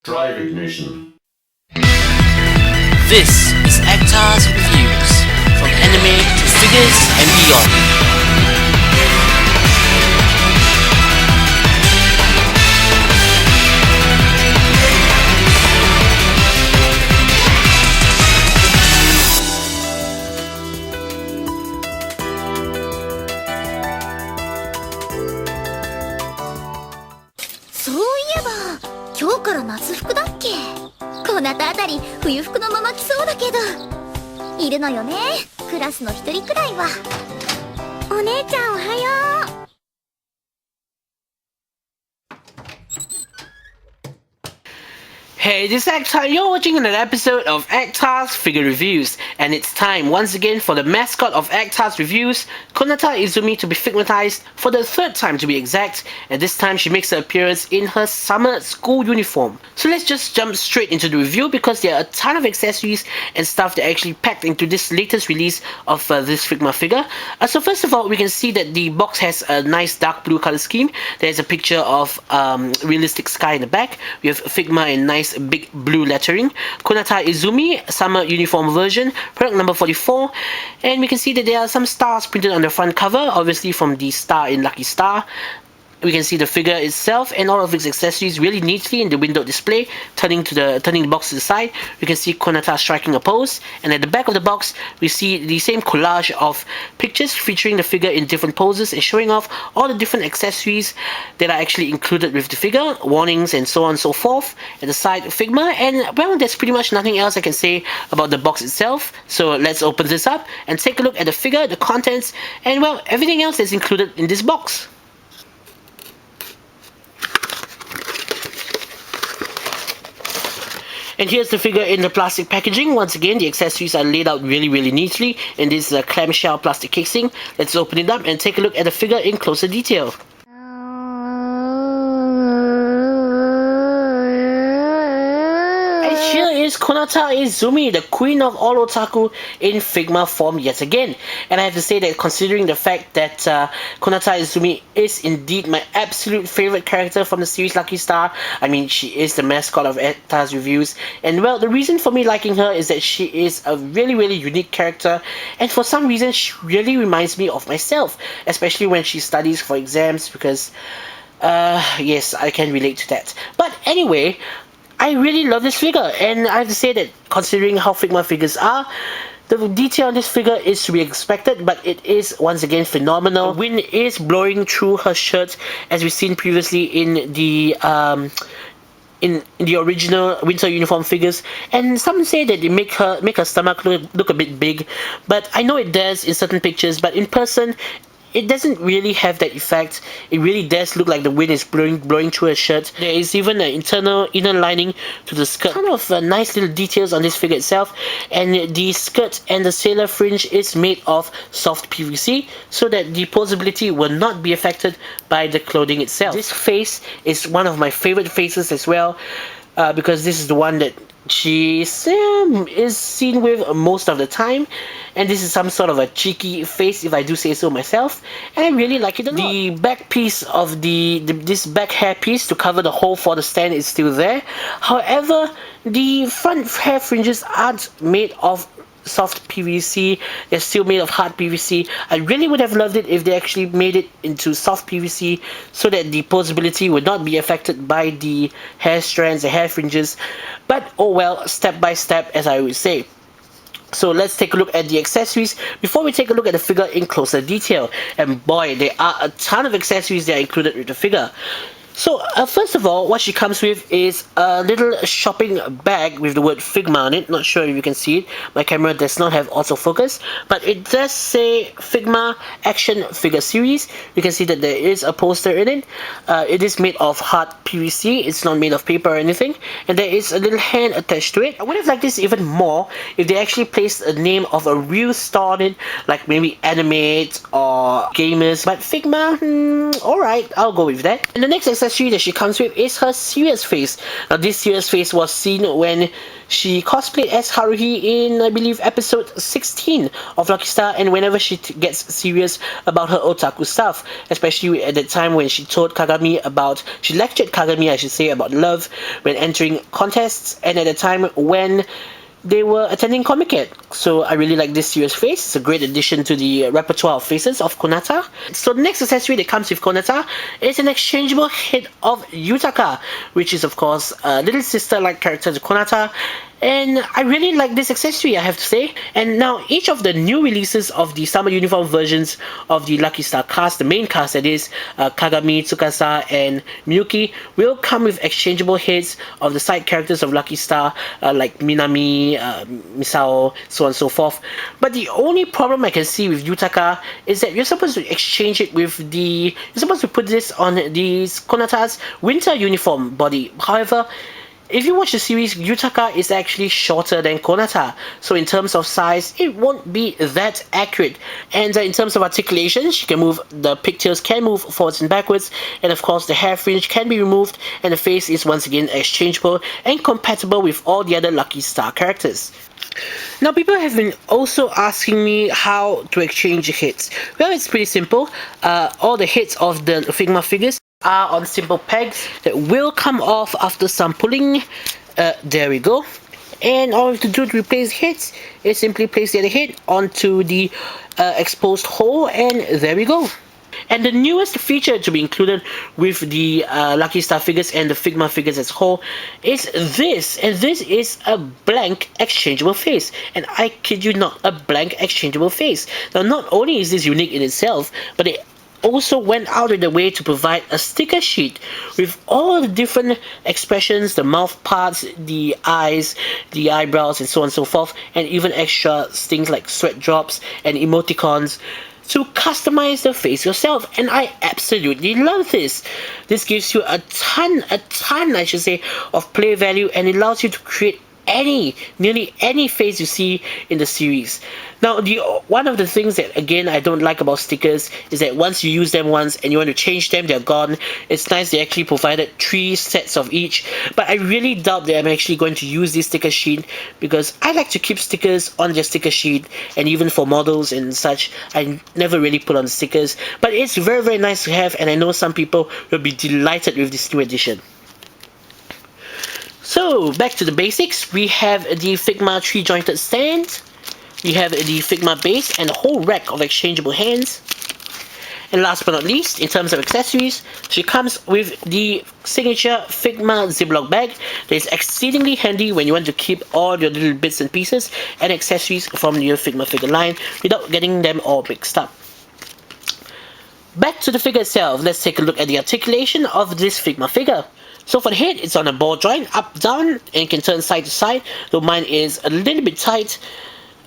Drive ignition. This is Actar's Reviews, from anime to figures and beyond. そういえば今日から夏服だっけ。こなたあたり冬服のまま着そうだけど、いるのよね、クラスの一人くらいは。お姉ちゃんおはよう。 Hey, this is Actar. You're watching another episode of Actar's Figure Reviews, and it's time once again for the mascot of Actar's Reviews, Konata Izumi, to be figmatized for the third time to be exact, and this time she makes her appearance in her summer school uniform. So let's just jump straight into the review because there are a ton of accessories and stuff that are actually packed into this latest release of this Figma figure. So first of all, we can see that the box has a nice dark blue color scheme. There's a picture of realistic sky in the back. We have Figma in nice big blue lettering. Konata Izumi, summer uniform version, product number 44, and we can see that there are some stars printed on the front cover, obviously from the star in Lucky Star. We can see the figure itself and all of its accessories really neatly in the window display. Turning the box to the side, we can see Konata striking a pose, and at the back of the box we see the same collage of pictures featuring the figure in different poses and showing off all the different accessories that are actually included with the figure, warnings and so on and so forth. At the side, Figma, and well, there's pretty much nothing else I can say about the box itself. So let's open this up and take a look at the figure, the contents, and well, everything else that's included in this box. And here's the figure in the plastic packaging. Once again, the accessories are laid out really neatly in this clamshell plastic casing. Let's open it up and take a look at the figure in closer detail. Here is Konata Izumi, the queen of all otaku, in Figma form yet again. And I have to say that considering the fact that Konata Izumi is indeed my absolute favorite character from the series Lucky Star, I mean, she is the mascot of Actar's Reviews, and well, the reason for me liking her is that she is a really unique character, and for some reason she really reminds me of myself, especially when she studies for exams, because yes, I can relate to that. But anyway, I really love this figure, and I have to say that considering how Figma figures are, the detail on this figure is to be expected, but it is once again phenomenal. The wind is blowing through her shirt, as we've seen previously in the original winter uniform figures, and some say that they make her stomach look a bit big, but I know it does in certain pictures, but in person it doesn't really have that effect. It really does look like the wind is blowing through her shirt. There is even an inner lining to the skirt. Kind of nice little details on this figure itself, and the skirt and the sailor fringe is made of soft PVC so that the posability will not be affected by the clothing itself. This face is one of my favorite faces as well, because this is the one that she is seen with most of the time, and this is some sort of a cheeky face, if I do say so myself, and I really like it a lot. The back piece of this back hair piece to cover the hole for the stand is still there. However, the front hair fringes aren't made of soft PVC, they're still made of hard PVC. I really would have loved it if they actually made it into soft PVC so that the posability would not be affected by the hair strands, the hair fringes, but oh well, step by step, as I would say. So let's take a look at the accessories before we take a look at the figure in closer detail, and boy, there are a ton of accessories that are included with the figure. So first of all, what she comes with is a little shopping bag with the word Figma on it. Not sure if you can see it. My camera does not have autofocus, but it does say Figma Action Figure Series. You can see that there is a poster in it. It is made of hard PVC. It's not made of paper or anything. And there is a little hand attached to it. I would have liked this even more if they actually placed a name of a real store on it, like maybe Animate or Gamers. But Figma, alright, I'll go with that. And the next accessory accessory that she comes with is her serious face. Now this serious face was seen when she cosplayed as Haruhi in, I believe, episode 16 of Lucky Star, and whenever she gets serious about her otaku stuff, especially at the time when she lectured Kagami, I should say, about love when entering contests, and at the time when they were attending Comic-Con. So I really like this serious face. It's a great addition to the repertoire of faces of Konata. So the next accessory that comes with Konata is an exchangeable head of Yutaka, which is of course a little sister-like character to Konata. And I really like this accessory, I have to say. And now each of the new releases of the summer uniform versions of the Lucky Star cast, the main cast that is, Kagami, Tsukasa, and Miyuki, will come with exchangeable heads of the side characters of Lucky Star, like Minami, Misao, so on and so forth. But the only problem I can see with Yutaka is that you're supposed to exchange it with you're supposed to put this on the Konata's winter uniform body. However, if you watch the series, Yutaka is actually shorter than Konata, so in terms of size, it won't be that accurate. And in terms of articulation, the pigtails can move forwards and backwards, and of course the hair fringe can be removed, and the face is once again exchangeable and compatible with all the other Lucky Star characters. Now, people have been also asking me how to exchange heads. Well, it's pretty simple. All the heads of the Figma figures are on simple pegs that will come off after some pulling. There we go. And all you have to do to replace heads is simply place the other head onto the exposed hole, and there we go. And the newest feature to be included with the Lucky Star figures and the Figma figures as a whole is this, and this is a blank exchangeable face. And I kid you not, a blank exchangeable face. Now, not only is this unique in itself, but it also went out of the way to provide a sticker sheet with all the different expressions, the mouth parts, the eyes, the eyebrows, and so on and so forth, and even extra things like sweat drops and emoticons to customize the face yourself. And I absolutely love this. This gives you a ton I should say, of play value, and it allows you to create nearly any face you see in the series. Now, one of the things that, again, I don't like about stickers is that once you use them once and you want to change them, they're gone. It's nice they actually provided 3 sets of each, but I really doubt that I'm actually going to use this sticker sheet, because I like to keep stickers on their sticker sheet, and even for models and such, I never really put on stickers. But it's very, very nice to have, and I know some people will be delighted with this new edition. So, back to the basics. We have the Figma 3-jointed stand, we have the Figma base, and a whole rack of exchangeable hands. And last but not least, in terms of accessories, she comes with the signature Figma Ziploc bag that is exceedingly handy when you want to keep all your little bits and pieces and accessories from your Figma figure line without getting them all mixed up. Back to the figure itself, let's take a look at the articulation of this Figma figure. So for the head, it's on a ball joint, up, down, and can turn side to side, though mine is a little bit tight.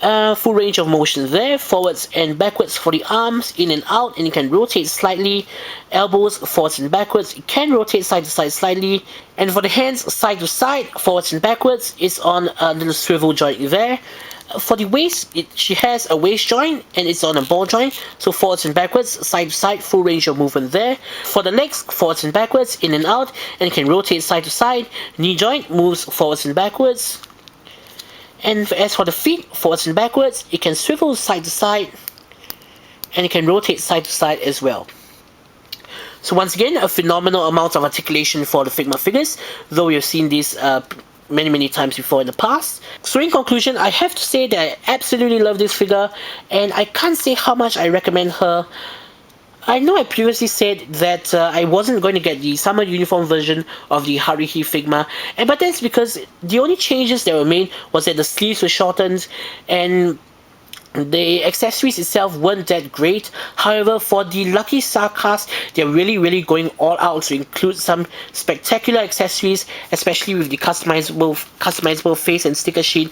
Full range of motion there, forwards and backwards for the arms, in and out, and it can rotate slightly. Elbows, forwards and backwards, it can rotate side to side slightly. And for the hands, side to side, forwards and backwards, it's on a little swivel joint there. For the waist, she has a waist joint, and it's on a ball joint, so forwards and backwards, side to side, full range of movement there. For the legs, forwards and backwards, in and out, and it can rotate side to side. Knee joint moves forwards and backwards. And as for the feet, forwards and backwards, it can swivel side to side, and it can rotate side to side as well. So once again, a phenomenal amount of articulation for the Figma figures, though we have seen these many times before in the past. So in conclusion, I have to say that I absolutely love this figure, and I can't say how much I recommend her. I know I previously said that I wasn't going to get the summer uniform version of the Haruhi Figma, but that's because the only changes that were made was that the sleeves were shortened and the accessories itself weren't that great. However, for the Lucky Star cast, they're really going all out to include some spectacular accessories, especially with the customizable face and sticker sheet.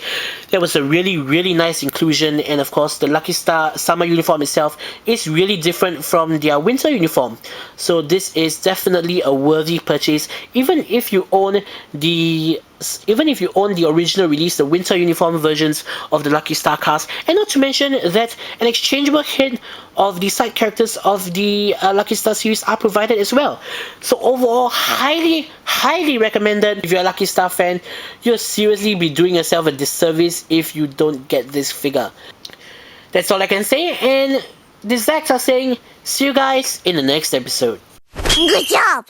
That was a really nice inclusion, and of course the Lucky Star summer uniform itself is really different from their winter uniform. So this is definitely a worthy purchase, even if you own the even if you own the original release, the winter uniform versions of the Lucky Star cast, and not to mention that an exchangeable head of the side characters of the Lucky Star series are provided as well. So overall, highly recommended. If you're a Lucky Star fan, you'll seriously be doing yourself a disservice if you don't get this figure. That's all I can say, and the Zacks are saying, see you guys in the next episode. Good job!